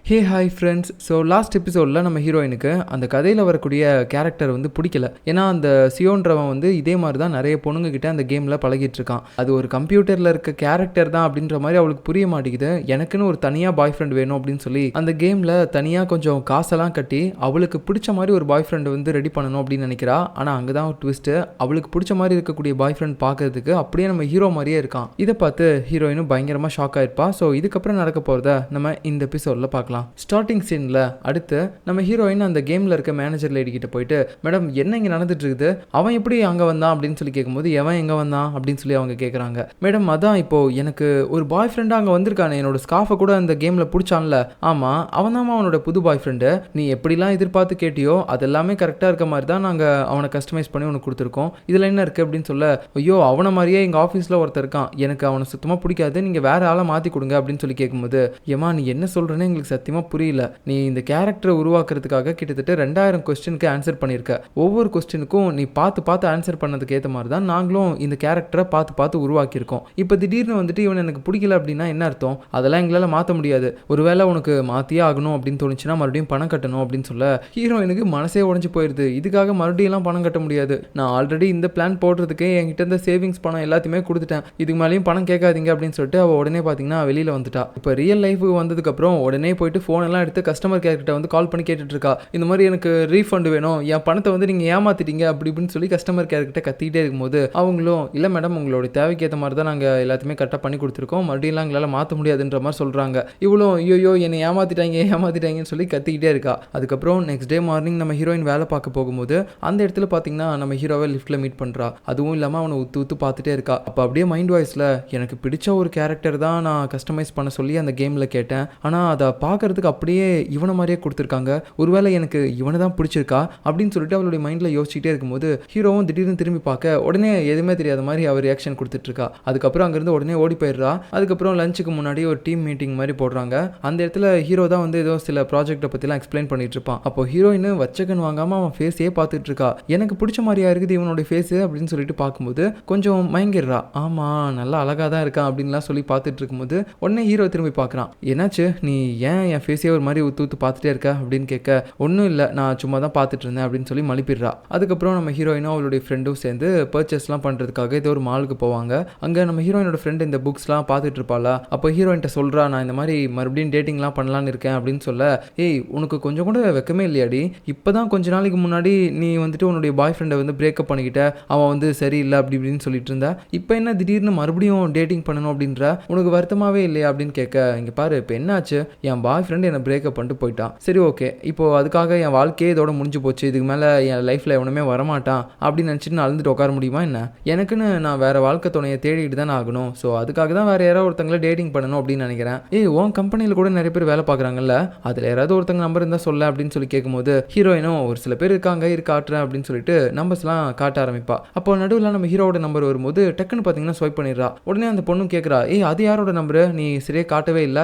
Hey hi friends. So last எபிசோடில் நம்ம ஹீரோயினுக்கு அந்த கதையில் வரக்கூடிய கேரக்டர் வந்து பிடிக்கல. ஏன்னா அந்த சியோன்றவன் வந்து இதே மாதிரி தான் நிறைய பொண்ணுங்க கிட்ட அந்த கேமில் பழகிட்டு இருக்கான். அது ஒரு கம்ப்யூட்டரில் இருக்க கேரக்டர் தான் அப்படின்ற மாதிரி அவளுக்கு புரிய மாட்டேங்குது. எனக்குன்னு ஒரு தனியாக பாய் ஃப்ரெண்ட் வேணும் அப்படின்னு சொல்லி அந்த கேமில் தனியாக கொஞ்சம் காசெல்லாம் கட்டி அவளுக்கு பிடிச்ச மாதிரி ஒரு பாய் ஃப்ரெண்ட் வந்து ரெடி பண்ணணும் அப்படின்னு நினைக்கிறா. ஆனால் அங்கே தான் ஒரு ட்விஸ்ட்டு. அவளுக்கு பிடிச்ச மாதிரி இருக்கக்கூடிய பாய் ஃப்ரெண்ட் பார்க்கறதுக்கு அப்படியே நம்ம ஹீரோ மாதிரியே இருக்கான். இதை பார்த்து ஹீரோயினும் பயங்கரமாக ஷாக் ஆயிருப்பா. ஸோ இதுக்கப்புறம் நடக்க போகிறத நம்ம இந்த எபிசோடில் பார்க்கலாம். ஸ்டார்டிங் சீன்ல அடுத்து நம்ம ஹீரோயின் அந்த கேம்ல இருக்க மேனேஜர் லேடி கிட்ட போயிட்டு, மேடம் என்ன இங்க நடந்துட்டு இருக்குது, அவன் எப்படி அங்க வந்தான் அப்படின்னு சொல்லி கேட்கும்போது, எவன் எங்க வந்தான் அப்படின்னு சொல்லி அவங்க கேட்குறாங்க. மேடம் அதான் இப்போ எனக்கு ஒரு பாய் ஃப்ரெண்டா அங்க வந்திருக்கானே, என்னோட ஸ்கார்ஃபை கூட அந்த கேம்ல பிடிச்சான்ல, ஆமா அவன் தான் அவனோட புது பாய் ஃப்ரெண்டு. நீ எப்படிலாம் எதிர்பார்த்து கேட்டியோ அதெல்லாமே கரெக்டா இருக்க மாதிரி தான் நாங்க அவனை கஸ்டமைஸ் பண்ணி உனக்கு கொடுத்துருக்கோம். இதுல என்ன இருக்கு அப்படின்னு சொல்ல, ஐயோ அவனை மாதிரியே எங்க ஆஃபீஸ்ல ஒருத்தர் இருக்கான், எனக்கு அவனை சுத்தமா பிடிக்காது, நீங்க வேற ஆளை மாத்தி கொடுங்க அப்படின்னு சொல்லி கேட்கும்போது, ஏமா நீ என்ன சொல்றேன்னு எங்களுக்கு சத்தியமா புரியல. நீ இந்த கேரக்டரை உருவாக்குறதுக்காக கிட்டத்தட்ட 2000 கொஸ்டினுக்கு ஆன்சர் பண்ணியிருக்க. ஒவ்வொரு கொஸ்டினுக்கும் நீ பார்த்து ஆன்சர் பண்ணதுக்கு ஏற்ற மாதிரி தான் நாங்களும் இந்த கேரக்டரை பார்த்து உருவாக்கியிருக்கோம். இப்போ திடீர்னு வந்துட்டு இவன் எனக்கு பிடிக்கல அப்படின்னா என்ன அர்த்தம்? அதெல்லாம் எங்களால் மாற்ற முடியாது. ஒருவேளை உனக்கு மாற்றியே ஆகணும் அப்படின்னு தோணுச்சுன்னா மறுபடியும் பணம் கட்டணும் அப்படின்னு சொல்ல ஹீரோயினுக்கு மனசே உடஞ்சி போயிடுது. இதுக்காக மறுபடியும் பணம் கட்ட முடியாது. நான் ஆல்ரெடி இந்த பிளான் போடுறதுக்கு என்கிட்ட இருந்த சேவிங்ஸ் பணம் எல்லாத்தையுமே கொடுத்துட்டேன். இதுக்கு மேலேயும் பணம் கேட்காதீங்க அப்படின்னு சொல்லிட்டு அவள் உடனே பார்த்தீங்கன்னா வெளியில் வந்துட்டா. இப்போ ரியல் லைஃபுக்கு வந்ததுக்கப்புறம் உடனே போயிட்டு ஃபோன் எல்லாம் எடுத்து கஸ்டமர் கேர் கிட்ட வந்து கால் பண்ணி கேட்டுட்டு இருக்கா. இந்த மாதிரி எனக்கு ரீஃபண்ட் வேணும், என் பணத்தை வந்து நீங்க ஏமாத்திட்டீங்க அப்படி இப்படின்னு சொல்லி கஸ்டமர் கேர் கிட்ட கத்திக்கிட்டே இருக்கும்போது அவங்களும் இல்லை மேடம் உங்களோட தேவைக்கு ஏற்ற மாதிரி தான் நாங்கள் எல்லாத்தையுமே கரெக்டாக பண்ணி கொடுத்துருக்கோம், மறுபடியும் எங்களால் மாற்ற முடியாதுன்ற மாதிரி சொல்றாங்க. இவ்வளோ ஐயோ என்னை ஏமாத்திட்டாங்கன்னு சொல்லி கத்திக்கிட்டே இருக்கா. அதுக்கப்புறம் நெக்ஸ்ட் டே மார்னிங் நம்ம ஹீரோயின் வேலை பார்க்க போகும்போது அந்த இடத்துல பார்த்தீங்கன்னா நம்ம ஹீரோவை லிஃப்ட்ல மீட் பண்றா. அதுவும் இல்லாமல் அவனை உத்து பார்த்துட்டே இருக்கா. அப்போ அப்படியே மைண்ட் வாய்ஸ்ல எனக்கு பிடிச்ச ஒரு கேரக்டர் தான் நான் கஸ்டமைஸ் பண்ண சொல்லி அந்த கேமில் கேட்டேன், ஆனால் அதை பார்க்கறதுக்கு அப்படியே இவனை மாதிரியே கொடுத்துருக்காங்க, ஒருவேளை எனக்கு இவனை தான் பிடிச்சிருக்கா அப்படின்னு சொல்லிட்டு அவளுடைய மைண்டில் யோசிச்சுட்டே இருக்கும்போது ஹீரோவும் திடீர்னு திரும்பி பார்க்க உடனே எதுவுமே தெரியாத மாதிரி அவர் ரியாக்ஷன் கொடுத்துட்டு இருக்கா. அதுக்கப்புறம் அங்கேருந்து உடனே ஓடி போயிடுறா. அதுக்கப்புறம் லஞ்சுக்கு முன்னாடி ஒரு டீம் மீட்டிங் மாதிரி போடுறாங்க. அந்த இடத்துல ஹீரோ தான் வந்து ஏதோ சில ப்ராஜெக்ட்டை பற்றிலாம் எக்ஸ்பிளைன் பண்ணிட்டு இருப்பான். அப்போ ஹீரோயின் வச்சகன் வாங்காமல் அவன் ஃபேஸே பார்த்துட்டு இருக்கா. எனக்கு பிடிச்ச மாதிரியா இருக்குது இவனுடைய ஃபேஸு அப்படின்னு சொல்லிட்டு பார்க்கும்போது கொஞ்சம் மயங்கிடுறா. ஆமாம் நல்லா அழகாக தான் இருக்கான் அப்படின்லாம் சொல்லி பார்த்துட்டு இருக்கும்போது உடனே ஹீரோ திரும்பி பார்க்குறான். என்னாச்சு நீ ஏன் என் ஃபேஸே ஒரு மாதிரி ஊத்து பார்த்துட்டே இருக்க அப்படின்னு கேட்க, ஒன்றும் இல்லை நான் சும்மா தான் பார்த்துட்டு இருந்தேன் அப்படின்னு சொல்லி மலிப்பிடுறா. அதுக்கப்புறம் நம்ம ஹீரோயினும் அவளுடைய ஃப்ரெண்டும் சேர்ந்து பர்ச்சேஸ்லாம் பண்ணுறதுக்காக ஏதோ ஒரு மாலுக்கு போவாங்க. அங்கே நம்ம ஹீரோயினோட ஃப்ரெண்டு இந்த புக்ஸ்லாம் பார்த்துட்டு இருப்பாளா. அப்போ ஹீரோயின்ட்ட சொல்கிறா, நான் இந்த மாதிரி மறுபடியும் டேட்டிங்லாம் பண்ணலான்னு இருக்கேன் அப்படின்னு சொல்ல, ஏய் உனக்கு கொஞ்சம் கூட வெக்கமே இல்லையாடி, இப்போ தான் கொஞ்ச நாளைக்கு முன்னாடி நீ வந்துட்டு உன்னுடைய பாய் ஃப்ரெண்டை வந்து பிரேக்கப் பண்ணிக்கிட்ட, அவன் வந்து சரியில்லை அப்படி இப்படின்னு சொல்லிட்டு இருந்தா, இப்போ என்ன திடீர்னு மறுபடியும் டேட்டிங் பண்ணணும் அப்படின்ற, உனக்கு வருத்தமாகவே இல்லையா அப்படின்னு கேட்க, இங்கே பாரு இப்போ என்னாச்சு, என் பாய் ஃப்ரெண்டு என்னை பிரேக்கப் பண்ணிட்டு போயிட்டான், சரி ஓகே இப்போ அதுக்காக என் வாழ்க்கையே இதோட முடிஞ்சு போச்சு, இதுக்கு மேலே என் லைஃப்பில் எவனுமே வரமாட்டான் அப்படின்னு நினச்சிட்டு நான் அழுந்துட்டு உட்கார முடியுமா என்ன? எனக்குன்னு நான் வேறு வாழ்க்கை துணையை தேடிட்டு தானே ஆகணும். ஸோ அதுக்காக தான் வேறு யாராவது ஒருத்தங்களை டேட்டிங் பண்ணணும் அப்படின்னு நினைக்கிறேன். உன் கம்பெனியில் கூட நிறைய பேர் வேலை பார்க்குறாங்கல்ல, அதில் யாராவது ஒருத்தங்க நம்பர் இருந்தால் சொல்ல அப்படின்னு சொல்லி கேட்கும்போது ஹீரோயினும் ஒரு சில பேர் இருக்காங்க காட்டுறேன் அப்படின்னு சொல்லிட்டு நம்பர்ஸ்லாம் காட்ட ஆரம்பிப்பா. அப்போ நடுவில் நம்ம ஹீரோட நம்பர் வரும்போது டக்குன்னு பார்த்தீங்கன்னா ஸ்வைப் பண்ணிடுறா. உடனே அந்த பொண்ணு கேட்குறா, அது யாரோட நம்பரு, நீ சரியாக காட்டவே இல்லை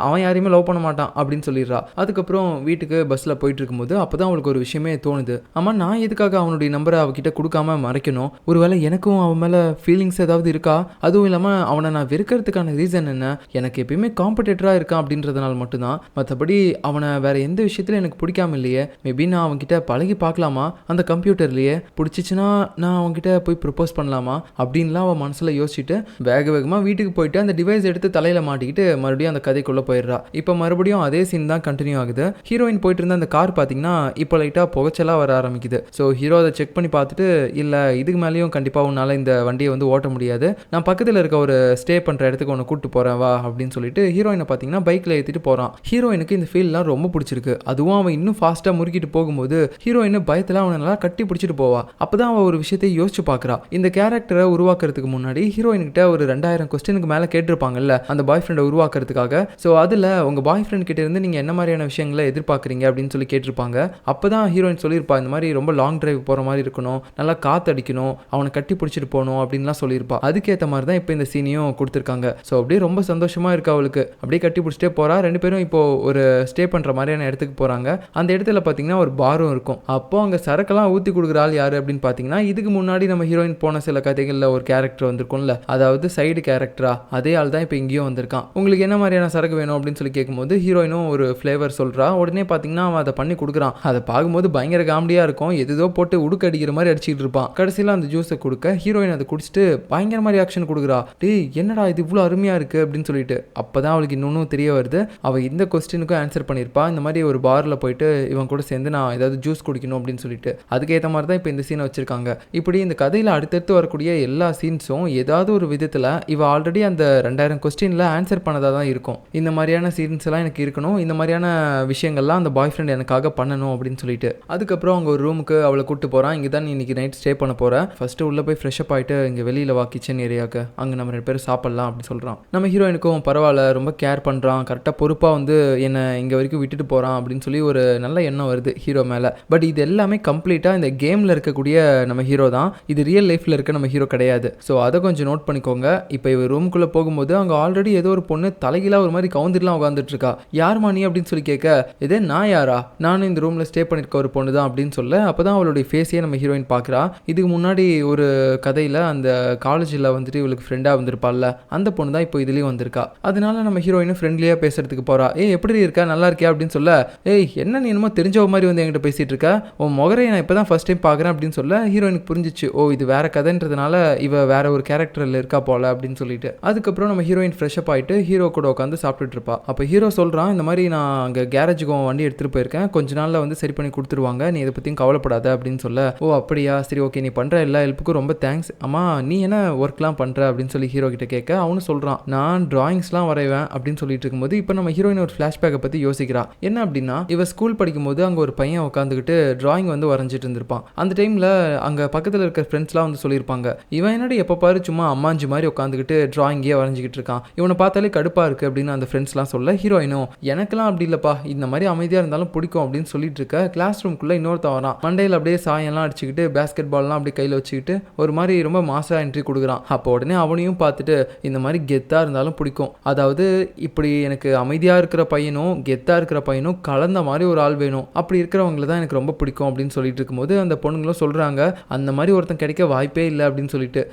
அவன் யாரையுமே லவ் பண்ண மாட்டான் அப்படின்னு சொல்லிடுறா. அதுக்கப்புறம் வீட்டுக்கு பஸ்ஸில் போயிட்டு இருக்கும்போது அப்போ தான் அவளுக்கு ஒரு விஷயமே தோணுது. ஆமாம் நான் எதுக்காக அவனுடைய நம்பரை அவகிட்ட கொடுக்காம மறைக்கணும், ஒருவேளை எனக்கும் அவன் மேலே ஃபீலிங்ஸ் ஏதாவது இருக்கா, அதுவும் இல்லாமல் அவனை நான் வெறுக்கிறதுக்கான ரீசன் என்ன, எனக்கு எப்பயுமே காம்படேட்டராக இருக்கான் அப்படின்றதுனால மட்டும்தான், மற்றபடி அவனை வேற எந்த விஷயத்துல எனக்கு பிடிக்காம இல்லையே, மேபி நான் அவன்கிட்ட பழகி பார்க்கலாமா, அந்த கம்ப்யூட்டர்லேயே பிடிச்சிச்சுன்னா நான் அவன்கிட்ட போய் ப்ரப்போஸ் பண்ணலாமா அப்படின்லாம் அவன் மனசில் யோசிச்சுட்டு வேகமாக வீட்டுக்கு போயிட்டு அந்த டிவைஸ் எடுத்து தலையில் மாட்டிக்கிட்டு மறுபடியும் அந்த கதைக்குள்ளே போயிடுறா. இப்போ மறுபடியும் அதே சீன் தான் கண்டினியூ ஆகுது. ஹீரோயின் போயிட்டு இருந்த அந்த கார் பார்த்தீங்கன்னா இப்போ லைட்டாக புகைச்சலாக வர ஆரம்பிக்குது. ஸோ ஹீரோ அதை செக் பண்ணி பார்த்துட்டு, இல்லை இதுக்கு மேலேயும் கண்டிப்பாக உன்னால் இந்த வண்டியை வந்து ஓட்ட முடியாது, நான் பக்கத்தில் இருக்க ஒரு ஸ்டே பண்ணுற இடத்துக்கு உன்னை கூப்பிட்டு போகிறேன் வா அப்படின்னு சொல்லிட்டு ஹீரோயினை பார்த்தீங்கன்னா பைக்கில் ஏற்றிட்டு போகிறான். ஹீரோயினுக்கு இந்த ஃபீல்லாம் ரொம்ப பிடிச்சிருக்கு. அதுவும் அவன் இன்னும் ஃபாஸ்ட்டாக முறுக்கிட்டு போகும்போது ஹீரோயின் பயத்தில் அவனை நல்லா கட்டி பிடிச்சிட்டு போவா. அப்போ தான் அவன் ஒரு விஷயத்தை யோசிச்சு பார்க்குறா. இந்த கேரக்டரை உருவாக்குறதுக்கு முன்னாடி ஹீரோயின்கிட்ட ஒரு 2000 கொஸ்டினுக்கு மேலே கேட்டிருப்பாங்கல்ல அந்த பாய் ஃப்ரெண்டை உருவாக்குறதுக்காக. ஸோ அதில் உங்கள் பாய் ஃப்ரெண்ட் கிட்ட இருந்து நீங்கள் என்ன மாதிரியான விஷயங்களை எதிர்பார்க்குறீங்க அப்படின்னு சொல்லி கேட்டிருப்பாங்க. அப்போ தான் ஹீரோயின் சொல்லியிருப்பா, இந்த மாதிரி ரொம்ப லாங் டிரைவ் போகிற மாதிரி இருக்கணும், நல்லா காற்றடிக்கணும், அவனை கட்டி பிடிச்சிட்டு போகணும் அப்படின்லாம் சொல்லியிருப்பா. அதுக்கேற்ற மாதிரி தான் இப்போ இந்த சீனையும் கொடுத்துருக்காங்க. ஸோ அப்படியே ரொம்ப சந்தோஷமாக இருக்கு அவளுக்கு. அப்படியே கட்டி பிடிச்சிட்டே போகிறா. ரெண்டு பேரும் இப்போ ஒரு ஸ்டே பண்ணுற மாதிரியான இடத்துக்கு போகிறாங்க. அந்த இடத்துல பார்த்தீங்கன்னா ஒரு பாரும் இருக்கும். அப்போ அங்கே சரக்கெல்லாம் ஊற்றி கொடுக்குற ஆள் யார் அப்படின்னு பார்த்தீங்கன்னா, இதுக்கு முன்னாடி நம்ம ஹீரோயின் போன சில கதைகளில் ஒரு கேரக்டர் வந்திருக்கும்ல, அதாவது சைடு கேரக்டரா, அதே ஆள் தான் இப்போ இங்கேயும் வந்திருக்கான். உங்களுக்கு என்ன மாதிரியான சரக்கு வேணும் அப்படின்னு சொல்லி கேட்கும்போது ஹீரோயினும் ஒரு ஃப்ளேவர் சொல்கிறா. உடனே பார்த்தீங்கன்னா அவன் அதை பண்ணி கொடுக்குறான். அதை பார்க்கும்போது பயங்கர காமெடியாக இருக்கும். எதுதோ போட்டு உடுக்கு அடிக்கிற மாதிரி அடிச்சிட்டு இருப்பான். கடைசியில் அந்த ஜூஸை கொடுக்க ஹீரோயின் அதை குடிச்சிட்டு பயங்கரமாக ரியாக்ஷன் கொடுக்குறா. டேய் என்னடா இது இவ்வளோ அருமையாக இருக்குது அப்படின்னு சொல்லிட்டு. அப்போ தான் அவளுக்கு இன்னொன்னும் தெரிய வருது. அவள் இந்த கொஸ்டினுக்கும் ஆன்சர் பண்ணியிருப்பா. இந்த மாதிரி ஒரு பாரில் போயிட்டு இவன் கூட சேர்ந்து நான் ஏதாவது ஜூஸ் குடிக்கணும் அப்படின்னு சொல்லிட்டு. அதுக்கேற்ற மாதிரி தான் இப்போ இந்த சீனை வச்சிருக்காங்க. இப்படி இந்த கதையில் அடுத்தடுத்து வரக்கூடிய எல்லா சீன்ஸும் ஏதாவது ஒரு விதத்தில் இவ ஆல்ரெடி அந்த 2000 கொஸ்டினில் ஆன்சர் பண்ணதாக தான் இருக்கும். இந்த மாதிரியான சீன்ஸ் எல்லாம் எனக்கு இருக்கணும், இந்த மாதிரியான விஷயங்கள்லாம் அந்த பாய் ஃப்ரெண்ட் எனக்காக பண்ணணும் அப்படின்னு சொல்லிட்டு. அதுக்கப்புறம் அவங்க ஒரு ரூமுக்கு அவளை கூப்பிட்டு போகிறான். இங்கே தான் நீ இன்னைக்கு நைட் ஸ்டே பண்ண போகிறேன். ஃபஸ்ட்டு உள்ளே போய் ஃப்ரெஷ்அப் ஆகிட்டு இங்கே வெளியில் வா கிச்சன் ஏரியாவுக்கு, அங்கே நம்ம 2 பேரும் சாப்பிட்லாம் அப்படின்னு சொல்கிறான். நம்ம ஹீரோயினுக்கும் பரவாயில்ல, ரொம்ப கேர் பண்ணுறான், கரெக்டாக பொறுப்பாக வந்து என்னை இங்கே வரைக்கும் விட்டுட்டு போகிறான் அப்படின்னு சொல்லி ஒரு நல்ல எண்ணம் வருது ஹீரோ மேலே. பட் இது எல்லாமே கம்ப்ளீட்டாக இந்த கேமில் இருக்கக்கூடிய நம்ம ஹீரோ தான், இது ரியல் லைஃப்பில் இருக்க நம்ம ஹீரோ கிடையாது. ஸோ அதை கொஞ்சம் நோட் பண்ணிக்கோங்க. இப்போ இவர் ரூமுக்குள்ளே போகும்போது அங்கே ஆல்ரெடி ஏதோ ஒரு பொண்ணு தலைகீழாக ஒரு மாதிரி கவுந்துட்டுலாம் உட்காந்துட்டு இருக்கா. யாருமா நீ அப்படின்னு சொல்லி கேட்க, இதே நான் யாரா, நானும் இந்த ரூமில் ஸ்டே பண்ணியிருக்க ஒரு பொண்ணு தான் அப்படின்னு சொல்ல, அப்போ தான் அவளுடைய ஃபேஸையே நம்ம ஹீரோயின் பார்க்குறா. இதுக்கு முன்னாடி ஒரு கதையில் அந்த காலேஜில் வந்துட்டு இவளுக்கு ஃப்ரெண்டாக வந்திருப்பாள்ல, அந்த பொண்ணு தான் இப்போ இதுலேயும் வந்திருக்கா. அதனால நம்ம ஹீரோயினும் ஃப்ரெண்ட்லியாக பேசுறதுக்கு போகிறா. ஏய் எப்படி இருக்கா, நல்லா இருக்கியா அப்படின்னு சொல்ல, ஏய் என்ன நீ என்னமோ தெரிஞ்சவ மாதிரி வந்து என்கிட்ட பேசிகிட்டு இருக்கா, உன் முகரை நான் இப்போ தான் ஃபஸ்ட் டைம் பார்க்குறேன் அப்படின்னு சொல்ல, ஹீரோயினுக்கு புரிஞ்சிச்சு, ஓ இது வேற கதைன்றதுனால இவ வேற ஒரு கேரக்டரில் இருக்கா போல அப்படின்னு சொல்லிட்டு. அதுக்கப்புறம் நம்ம ஹீரோயின் ஃப்ரெஷ்அப் ஆகிட்டு ஹீரோ கூட உட்காந்து சாப்பிட்டுட்டு இருப்பா. அப்போ ஹீரோ சொல்கிறான், இந்த மாதிரி நான் அங்கே கேரேஜுக்கு வண்டி எடுத்துகிட்டு போயிருக்கேன், கொஞ்ச நாளில் வந்து சரி பண்ணி கொடுத்துருவாங்க, நீ இதை பற்றியும் கவலைப்படாத அப்படின்னு சொல்ல, ஓ அப்படியா சரி ஓகே, நீ பண்ணுற எல்லா ஹெல்ப்புக்கும் ரொம்ப தேங்க்ஸ். அம்மா நீ என்ன ஒர்க்லாம் பண்ணுற அப்படின்னு சொல்லி ஹீரோ கிட்ட கேட்க, அவனும் சொல்கிறான் நான் டிராயிங்ஸ்லாம் வரைவேன் அப்படின்னு சொல்லிட்டு இருக்கும்போது இப்போ நம்ம ஹீரோயின் ஒரு ஃப்ளாஷ்பேக்கை பற்றி யோசிக்கிறா. என்ன அப்படின்னா, இவ ஸ்கூல் படிக்கும்போது அங்கே ஒரு பையன் உட்காந்துக்கிட்டு டிராயிங் வந்து வரைஞ்சிட்டு இருந்திருப்பான். அந்த டைமில் அங்கே பக்கத்தில் இருக்கிற ஃப்ரெண்ட்ஸ்லாம் வந்து சொல்லியிருப்பாங்க, இவன் என்னடி எப்போ பாரு சும்மா அம்மாஞ்சி மாதிரி உட்காந்துக்கிட்டு டிராயிங்கே வரைஞ்சிக்கிட்டு இருக்கான், இவனை பார்த்தாலே கடுப்பாக இருக்குது அப்படின்னு அந்த ஃப்ரெண்ட்ஸ்லாம் சொல்ல, ஹீரோயினும் எனக்கெல்லாம் அப்படி இல்லைப்பா, இந்த மாதிரி அமைதியாக இருந்தாலும் பிடிக்கும் அப்படின்னு சொல்லிட்டு இருக்க, கிளாஸ் ரூம்குள்ளே இன்னொருத்தன் வரான். மண்டையில் அப்படியே சாயம்லாம் அடிச்சுக்கிட்டு பேஸ்கெட் பால்லாம் அப்படி கையில் வச்சுக்கிட்டு ஒரு மாதிரி ரொம்ப மாசா என்ட்ரி கொடுக்குறான். அப்போ உடனே அவனையும் பார்த்துட்டு இந்த மாதிரி கெத்தாக இருந்தாலும் பிடிக்கும், அதாவது இப்படி எனக்கு அமைதியாக இருக்கிற பையனும் கெத்தாக இருக்கிற பையனும் கலந்த மாதிரி ஒரு ஆள் வேணும், அப்படி இருக்கிறவங்கள தான் எனக்கு ரொம்ப பிடிக்கும் அப்படின்னு சொல்லிட்டு இருக்கும்போது அந்த பொண்ணுங்களும் சொல்கிறாங்க அந்த மாதிரி ஒருத்தன் கிடைக்க வாய்ப்பே இல்லை அப்படின்னு சொல்லிட்டு.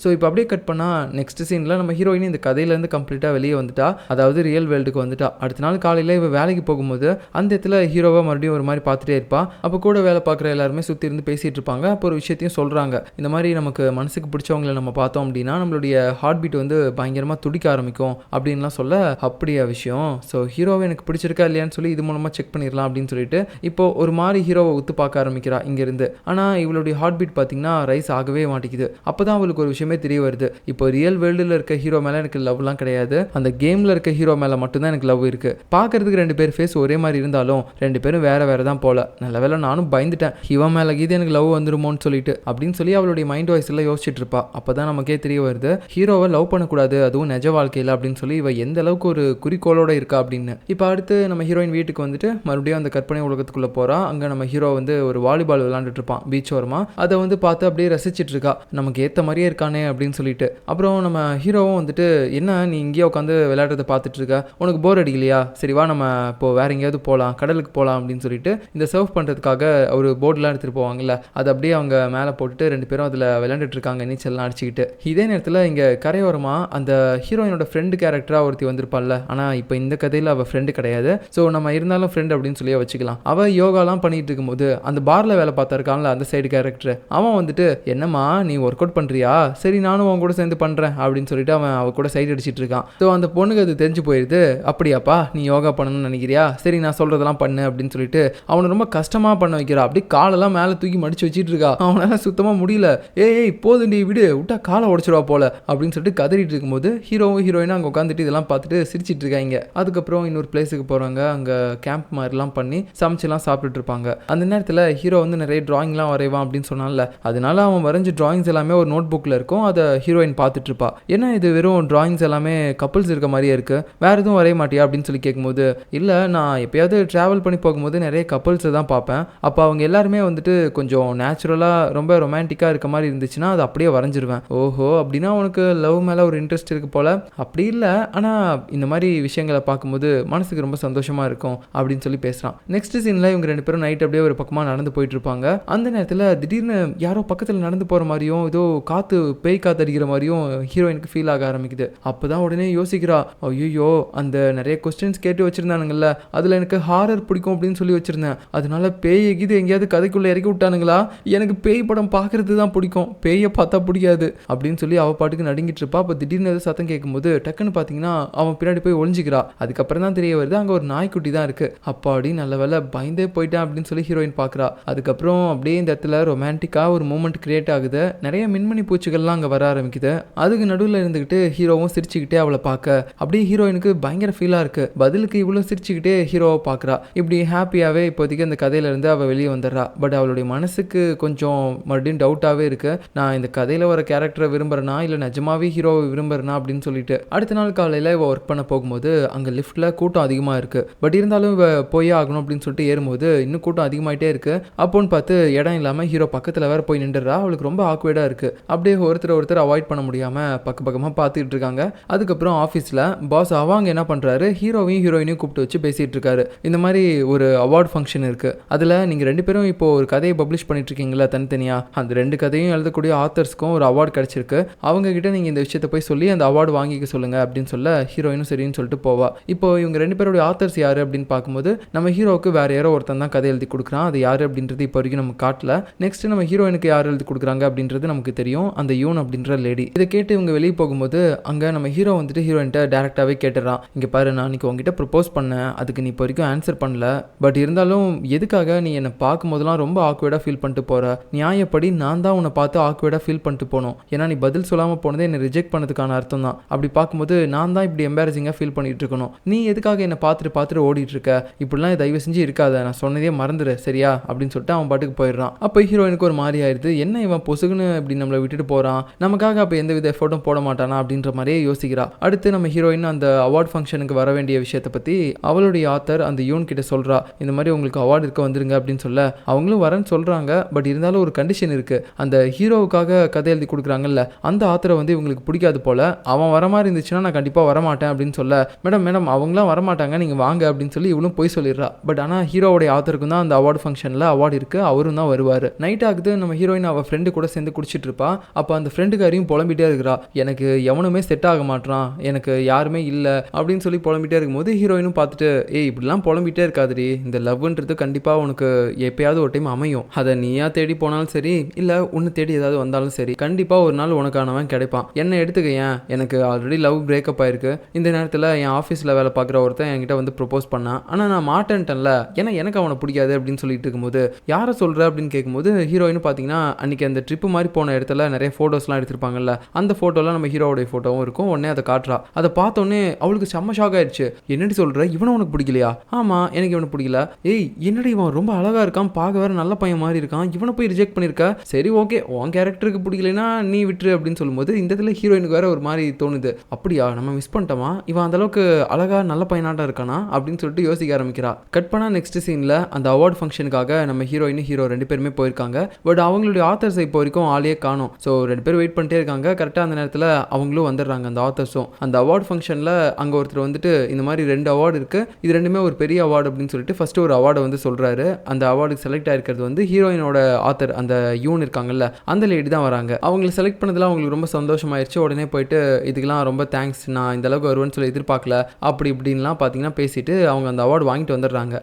ஸோ இப்போ அப்படியே கட் பண்ணால் நெக்ஸ்ட் சீனில் நம்ம ஹீரோயின் இந்த கதையிலேருந்து கம்ப்ளீட்டாக வெளியே வந்துட்டா, அதாவது ரியல் வேர்ல்டுக்கு வந்துட்டா. அடுத்த நாள் காலையில் இவ வேலைக்கு போகும்போது அந்த இடத்துல ஹீரோவை மறுபடியும் ஒரு மாதிரி பார்த்துட்டே இருப்பா. அப்போ கூட வேலை பார்க்குற எல்லாருமே சுற்றி இருந்து பேசிகிட்டு இருப்பாங்க. அப்போ ஒரு விஷயத்தையும் சொல்கிறாங்க, இந்த மாதிரி நமக்கு மனசுக்கு பிடிச்சவங்களை நம்ம பார்த்தோம் அப்படின்னா நம்மளுடைய ஹார்ட் பீட் வந்து பயங்கரமாக துடிக்க ஆரம்பிக்கும் அப்படின்லாம் சொல்ல, அப்படியா விஷயம், ஸோ ஹீரோவை எனக்கு பிடிச்சிருக்கா இல்லையான்னு சொல்லி இது மூலமாக செக் பண்ணிடலாம் அப்படின்னு சொல்லிட்டு இப்போ ஒரு மாதிரி ஹீரோவை ஒத்து பார்க்க ஆரம்பிக்கிறா இங்கேருந்து. ஆனால் இவளுடைய ஹார்ட் பீட் பார்த்தீங்கன்னா ரைஸ் ஆகவே மாட்டேங்குது. அப்போ தான் அவளுக்கு ஒரு விஷயம் தெரிய வருது, இப்போ ரியல் வேர்ல்டில் இருக்க ஹீரோ மேலே எனக்கு லவ்லாம் கிடையாது, அந்த கேமில் இருக்க ஹீரோ மேலே மட்டும்தான் எனக்கு லவ் இருக்குது. பார்க்கறதுக்கு 2 பேர் ஃபேஸ் ஒரே மாதிரி இருந்தாலும் 2 பேரும் வேற வேற தான் போல. நல்ல வேலை நானும் பயந்துட்டேன், இவன் மேலே கீது எனக்கு லவ் வந்துருமோன்னு சொல்லிட்டு அப்படின்னு சொல்லி அவளுடைய மைண்ட் வாய்ஸ் எல்லாம் யோசிச்சுட்டு இருப்பா. அப்போ தான் நமக்கே தெரிய வருது ஹீரோவை லவ் பண்ணக்கூடாது, அதுவும் நிஜ வாழ்க்கையில் அப்படின்னு சொல்லி இவ எந்த அளவுக்கு ஒரு குறிக்கோளோட இருக்கா அப்படின்னு. இப்போ அடுத்து நம்ம ஹீரோயின் வீட்டுக்கு வந்துட்டு மறுபடியும் அந்த கற்பனை உலகத்துக்குள்ளே போகிறா. அங்கே நம்ம ஹீரோ வந்து ஒரு வாலிபால் விளையாண்டுட்டு இருப்பான் பீச் ஓரமா. அதை வந்து பார்த்து அப்படியே ரசிச்சிட்டு இருக்கா, நமக்கு ஏற்ற மாதிரியே இருக்கானே அப்படின்னு சொல்லிட்டு. அப்புறம் நம்ம ஹீரோவும் வந்துட்டு என்ன நீ இங்கேயே உட்காந்து விளையாடுறத பார்த்துட்டு இருக்க, உனக்கு போர் அடிக்கலையா, சரி வா நம்ம இப்போ வேற எங்கேயாவது போகலாம், கடலுக்கு போகலாம் அப்படின்னு சொல்லிட்டு இந்த சர்வ் பண்ணுறதுக்காக ஒரு போர்டெலாம் எடுத்துகிட்டு போவாங்கல்ல, அதை அப்படியே அவங்க மேலே போட்டுட்டு 2 பேரும் அதில் விளையாண்டுட்டு இருக்காங்க நீச்சல்லாம் அடிச்சுக்கிட்டு. இதே நேரத்தில் இங்கே கரையோரமாக அந்த ஹீரோயினோட ஃப்ரெண்டு கேரக்டராக ஒருத்தி வந்திருப்பாள்ல, ஆனால் இப்போ இந்த கதையில் அவள் ஃப்ரெண்டு கிடையாது, ஸோ நம்ம இருந்தாலும் ஃப்ரெண்ட் அப்படின்னு சொல்லியே வச்சுக்கலாம். அவள் யோகாலாம் பண்ணிட்டு இருக்கும்போது அந்த பாரில் வேலை பார்த்தா இருக்கான்ல அந்த சைடு கேரக்டர், அவன் வந்துட்டு என்னம்மா நீ ஒர்க் அவுட் பண்ணுறியா, சரி நானும் அவன் கூட சேர்ந்து பண்ணுறேன் அப்படின்னு சொல்லிட்டு அவ கூட சைட் அடிச்சிட்டு இருக்கான். ஸோ அந்த பொண்ணுக்கு அது தெரிஞ்சு போயிடுது, அப்படியாப்பா நீ யோகா பண்ணணும்னு நினைக்கிறியா, சரி நான் சொல்கிறதெல்லாம் பண்ணு அப்படின்னு சொல்லிட்டு அவனை ரொம்ப கஷ்டமாக பண்ண வைக்கிறா. அப்படி காலெல்லாம் மேலே தூக்கி மடிச்சு வச்சிட்டு இருக்கா, அவனால சுத்தமாக முடியல. ஏய் போதுண்டி விடு, விட்டா காலை உடச்சிடுவா போல அப்படின்னு சொல்லிட்டு கதறிட்டு இருக்கும்போது ஹீரோவும் ஹீரோயினும் அங்கே உட்காந்துட்டு இதெல்லாம் பார்த்துட்டு சிரிச்சிட்டு இருக்காங்க. அதுக்கப்புறம் இன்னொரு பிளேஸுக்கு போகிறாங்க, அங்கே கேம்ப் மாதிரிலாம் பண்ணி சமைச்செல்லாம் சாப்பிட்டுட்டு இருப்பாங்க. அந்த நேரத்தில் ஹீரோ வந்து நிறைய டிராயிங்லாம் வரைவான் அப்படின்னு சொன்னால, அதனால அவன் வரைஞ்ச டிராயிங்ஸ் எல்லாமே ஒரு நோட் புக்கில் இருக்கும். அதை ஹீரோயின் பார்த்துட்டு இருப்பா. ஏன்னா இது வெறும் டிராயிங்ஸ் எல்லாமே கப்புள்ஸ் இருக்க மாதிரியே இருக்கு, வேற எதுவும் வரைய மாட்டியா அப்படின்னு சொல்லி கேட்கும்போது, இல்லை நான் எப்பயாவது ட்ராவல் பண்ணி போகும்போது நிறைய கப்புள்ஸை தான் பார்ப்பேன், அப்போ அவங்க எல்லாருமே வந்துட்டு கொஞ்சம் நேச்சுரலாக ரொம்ப ரொமான்டிக்காக இருக்க மாதிரி இருந்துச்சுன்னா அதை அப்படியே வரைஞ்சிருவேன். ஓஹோ அப்படின்னா உனக்கு லவ் மேலே ஒரு இன்ட்ரெஸ்ட் இருக்கு போல. அப்படி இல்லை, ஆனால் இந்த மாதிரி விஷயங்களை பார்க்கும்போது மனசுக்கு ரொம்ப சந்தோஷமாக இருக்கும் அப்படின்னு சொல்லி பேசுகிறான். நெக்ஸ்ட் சீனில் இவங்க 2 பேரும் நைட் அப்படியே ஒரு பக்கமாக நடந்து போயிட்டு இருப்பாங்க. அந்த நேரத்தில் திடீர்னு யாரோ பக்கத்தில் நடந்து போகிற மாதிரியும் ஏதோ காற்று பேய் காத்தடிக்கிற மாதிரியும் ஹீரோயினுக்கு ஃபீல் ஆக ஆரம்பிக்குது. அப்பதான் உடனே யோசிக்கிறா, ஐயோ அந்த நிறைய கொஸ்டின்ஸ் கேட்டு வச்சிருந்தானுங்கல்ல, அதுல எனக்கு ஹாரர் பிடிக்கும் அப்படின்னு சொல்லி வச்சிருந்தேன், அதனால பேய் எகிது எங்கேயாவது கதைக்குள்ள இறக்கி விட்டானுங்களா, எனக்கு பேய் படம் பார்க்கறது தான் பிடிக்கும், பேயை பார்த்தா பிடிக்காது அப்படின்னு சொல்லி அவ பாட்டுக்கு நடுங்கிட்டு இருப்பா. அப்போ திடீர்னு சத்தம் கேட்கும்போது டக்குன்னு பார்த்தீங்கன்னா அவன் பின்னாடி போய் ஒளிஞ்சிக்கிறா. அதுக்கப்புறம் தான் தெரிய வருது அங்கே ஒரு நாய்க்குட்டி தான் இருக்கு. அப்பாடி நல்ல வேலை பயந்தே போயிட்டேன் அப்படின்னு சொல்லி ஹீரோயின் பார்க்குறா. அதுக்கப்புறம் அப்படியே இந்த இடத்துல ரொமான்டிக்காக ஒரு மூமெண்ட் கிரியேட் ஆகுது. நிறைய மின்மணி பூச்சிகள்லாம் அங்கே வர ஆரம்பிக்குது. அதுக்கு நடுவில் இருந்துக்கிட்டு ஹீரோவும் சிரிச்சுக்கிட்டே அவளை பார்க்க அப்படியே ஹீரோயினுக்கு பயங்கர ஃபீலாக இருக்கு. பதிலுக்கு இவ்வளோ சிரிச்சுக்கிட்டே ஹீரோவை பார்க்குறா. இப்படி ஹாப்பியாகவே இப்போதைக்கு அந்த கதையிலேருந்து அவள் வெளியே வந்துடுறா. பட் அவளுடைய மனசுக்கு கொஞ்சம் மறுபடியும் டவுட்டாகவே இருக்கு, நான் இந்த கதையில் வர கேரக்டரை விரும்புகிறேனா இல்லை நிஜமாவே ஹீரோவை விரும்புகிறேனா அப்படின்னு சொல்லிட்டு. அடுத்த நாள் காலையில் இவள் ஒர்க் பண்ண போகும்போது அங்கே லிஃப்ட்டில் கூட்டம் அதிகமாக இருக்கு. பட் இருந்தாலும் இவ போயே ஆகணும் அப்படின்னு சொல்லிட்டு ஏறும்போது இன்னும் கூட்டம் அதிகமாயிட்டே இருக்கு. அப்போன்னு பார்த்து இடம் இல்லாமல் ஹீரோ பக்கத்தில் வேற போய் நின்றுறா. அவளுக்கு ரொம்ப ஆக்வேர்டாக இருக்கு. அப்படியே ஒருத்தர் அவாய்ட் பண்ண முடியாமல் பக்கமாக பார்த்துக்கிட்டு இருக்காங்க. அதுக்கப்புறம் ஆஃபீஸில் பாஸ் அவங்க என்ன பண்ணுறாரு, ஹீரோவையும் ஹீரோயினையும் கூப்பிட்டு வச்சு பேசிகிட்டு இருக்காரு. இந்த மாதிரி ஒரு அவார்டு ஃபங்க்ஷன் இருக்கு, அதில் நீங்கள் 2 பேரும் இப்போ ஒரு கதையை பப்ளிஷ் பண்ணிட்டு இருக்கீங்களா தனித்தனியாக, அந்த 2 கதையும் எழுதக்கூடிய ஆத்தர்ஸ்க்கும் ஒரு அவார்டு கிடைச்சிருக்கு, அவங்க கிட்ட நீங்கள் இந்த விஷயத்தை போய் சொல்லி அந்த அவார்டு வாங்கிக்க சொல்லுங்க அப்படின்னு சொல்ல ஹீரோயினும் சரின்னு சொல்லிட்டு போவா. இப்போ இவங்க 2 பேருடைய ஆத்தர்ஸ் யாரு அப்படின்னு பார்க்கும்போது நம்ம ஹீரோவுக்கு வேற யாரோ ஒருத்தன் தான் கதை எழுதி கொடுக்குறான். அது யாரு அப்படின்றது இப்போ வரைக்கும் நம்ம காட்டல. நெக்ஸ்ட் நம்ம ஹீரோயினுக்கு யார் எழுதி கொடுக்குறாங்க அப்படின்றது நமக்கு தெரியும், அந்த யூன் அப்படின்ற லேடி. இதை கேட்டு இவங்க வெளியே போகும்போது அங்கே நம்ம ஹீரோ வந்துட்டு ஹீரோயின்ட்ட டேரெக்டாகவே கேட்டுறான், இங்கே பாரு நான் இன்னைக்கு உங்ககிட்ட ப்ரப்போஸ் பண்ணேன், அதுக்கு நீ இப்போ வரைக்கும் ஆன்சர் பண்ணல, பட் இருந்தாலும் எதுக்காக நீ என்னை பார்க்கும் போதெல்லாம் ரொம்ப ஆக்வேர்டாக ஃபீல் பண்ணிட்டு போற, நியாயப்படி நான் தான் உன்னை பார்த்து ஆக்வேர்டாக ஃபீல் பண்ணிட்டு போனோம், ஏன்னா நீ பதில் சொல்லாமல் போனதே என்னை ரிஜெக்ட் பண்ணதுக்கான அர்த்தம் தான். அப்படி பார்க்கும்போது நான் தான் இப்படி எம்பாரசிங்காக ஃபீல் பண்ணிட்டு இருக்கணும், நீ எதுக்காக என்னை பார்த்துட்டு ஓடிட்டு இருக்க, இப்படிலாம் தயவு செஞ்சு இருக்காத, நான் சொன்னதே மறந்துடு சரியா அப்படின்னு சொல்லிட்டு அவன் பாட்டுக்கு போயிடுறான். அப்போ ஹீரோயினுக்கு ஒரு மாதிரி ஆயிடுது, என்ன இவன் பொசுகுன்னு இப்படி நம்மளை விட்டுட்டு போறான், நமக்காக அப்போ எந்த வித எஃபோர்ட்டும் போட மாட்டானா அப்படின்ற மாதிரியே யோசிக்கிறா. அடுத்து நம்ம ஹீரோயின் அந்த அவார்ட் ஃபங்க்ஷனுக்கு வர வேண்டிய விஷயத்தை பற்றி அவளுடைய ஆத்தர் அந்த யூன் கிட்ட சொல்றா, இந்த மாதிரி உங்களுக்கு அவார்டு இருக்க வந்துருங்க அப்படின்னு சொல்ல அவங்களும் வரேன்னு சொல்றாங்க. பட் இருந்தாலும் ஒரு கண்டிஷன் இருக்கு, அந்த ஹீரோவுக்காக கதை எழுதி கொடுக்குறாங்கல்ல அந்த ஆத்தரை வந்து இவங்களுக்கு பிடிக்காது போல, அவன் வர மாதிரி இருந்துச்சுன்னா நான் கண்டிப்பாக வரமாட்டேன் அப்படின்னு சொல்ல, மேடம் அவங்களாம் வரமாட்டாங்க நீங்கள் வாங்க அப்படின்னு சொல்லி இவளும் போய் சொல்லிடுறா. பட் ஆனால் ஹீரோவுடைய ஆத்தருக்கும் தான் அந்த அவார்டு ஃபங்க்ஷனில் அவார்டு இருக்குது, அவரும் தான் வருவார். நைட் ஆகுது, நம்ம ஹீரோயின் அவள் ஃப்ரெண்டு கூட சேர்ந்து குடிச்சிட்டு இருப்பா. அப்போ அந்த ஃப்ரெண்டுக்காரையும் புலம்பிட்டே இருக்கிறா, எனக்கு எவனுமே செட் ஆக மாட்டான், எனக்கு யாருமே இல்லை அப்படின்னு சொல்லி புலம்பிட்டே இருக்கும்போது ஹீரோயினும் பார்த்துட்டு, ஏய் இப்படிலாம் புலம்பிட்டே இருக்காதுடி, இந்த லவ்ன்றது கண்டிப்பாக உனக்கு எப்பயாவது ஒரு டைம் அமையும், அதை நீயா தேடி போனாலும் சரி இல்லை உன்னை தேடி ஏதாவது வந்தாலும் சரி கண்டிப்பாக ஒரு நாள் உனக்கானவன் கிடைப்பான், என்னை எடுத்துக்க, ஏன் எனக்கு ஆல்ரெடி லவ் பிரேக்கப் ஆயிருக்கு, இந்த நேரத்தில் என் ஆஃபீஸில் வேலை பார்க்குற ஒருத்தன் என்கிட்ட வந்து ப்ரொப்போஸ் பண்ணான், ஆனால் நான் மாட்டேன்ட்டேன்ல, ஏன்னா எனக்கு அவனை பிடிக்காது அப்படின்னு சொல்லிட்டு இருக்கும்போது யாரை சொல்கிற அப்படின்னு கேட்கும்போது ஹீரோயின் பார்த்தீங்கன்னா அன்றைக்கி அந்த ட்ரிப்பு மாதிரி போன இடத்துல நிறைய ஃபோட்டோஸ்லாம் எடுத்திருப்பாங்கல்ல, அந்த ஃபோட்டோலாம் நம்ம ஹீரோடைய ஃபோட்டோவும் இருக்கும். உடனே அதை காட்டுறா. அதை பார்த்தோன்னே அவளுக்கு செம்ம ஷாக் ஆயிடுச்சு, என்னடி சொல்கிற, இவனை உனக்கு பிடிக்கலையா, ஆமாம் எனக்கு இவனை பிடிக்கல, ஏய் என்னடி இவன் ரொம்ப அழகாக இருக்கான், பார்க்க வேறு நல்ல பையன் மாதிரி இருக்கான், இவனை போய் ரிஜெக்ட் பண்ணியிருக்க, சரி ஓகே உன் கேரக்டருக்கு பிடிக்கலைன்னா நீ விட்டுரு அப்படின்னு சொல்லும்போது இந்த இடத்துல ஹீரோயினுக்கு வேற ஒரு மாதிரி தோணுது, அப்படியா நம்ம மிஸ் பண்ணிட்டோமா, இவன் அந்தளவுக்கு அழகாக நல்ல பையனாட்டம் இருக்கானா அப்படின்னு சொல்லிட்டு யோசிக்க ஆரம்பிக்கிறா. கட் பண்ணா நெக்ஸ்ட் சீனில் அந்த அவார்ட் ஃபங்க்ஷனுக்காக நம்ம ஹீரோயின் ஹீரோ 2 பேருமே போயிருக்காங்க. பட் அவங்களுடைய ஆத்தர்ஸை இப்போ வரைக்கும் ஆளையே காணும். ஸோ 2 பேர் வெயிட் பண்ணிட்டே இருக்காங்க. கரெக்டாக அந்த நேரத்தில் அவங்களும் வந்துடுறாங்க அந்த ஆத்தர்ஸும். அந்த அவார்ட் ஃபங்க்ஷனில் அங்கே ஒருத்தர் வந்துட்டு இந்த மாதிரி 2 அவார்டு இருக்குது, இது 2மே ஒரு பெரிய அவார்டு அப்படின்னு சொல்லிட்டு ஃபஸ்ட்டு ஒரு அவார்டை வந்து சொல்கிறாரு. அந்த அவார்டுக்கு செலக்ட் ஆகிருக்கிறது வந்து ஹீரோயினோட ஆத்தர் அந்த யூன் இருக்காங்கல்ல அந்த லேடி தான் வராங்க. அவங்களை செலக்ட் பண்ணதில் அவங்களுக்கு ரொம்ப சந்தோஷமாயிருச்சு. உடனே போயிட்டு இதுக்கெல்லாம் ரொம்ப தேங்க்ஸ், நான் இந்த அளவுக்கு வருவேன்னு சொல்லி எதிர்பார்க்கல அப்படி இப்படின்லாம் பார்த்தீங்கன்னா பேசிட்டு அவங்க அந்த அவார்டு வாங்கிட்டு வந்துடுறாங்க.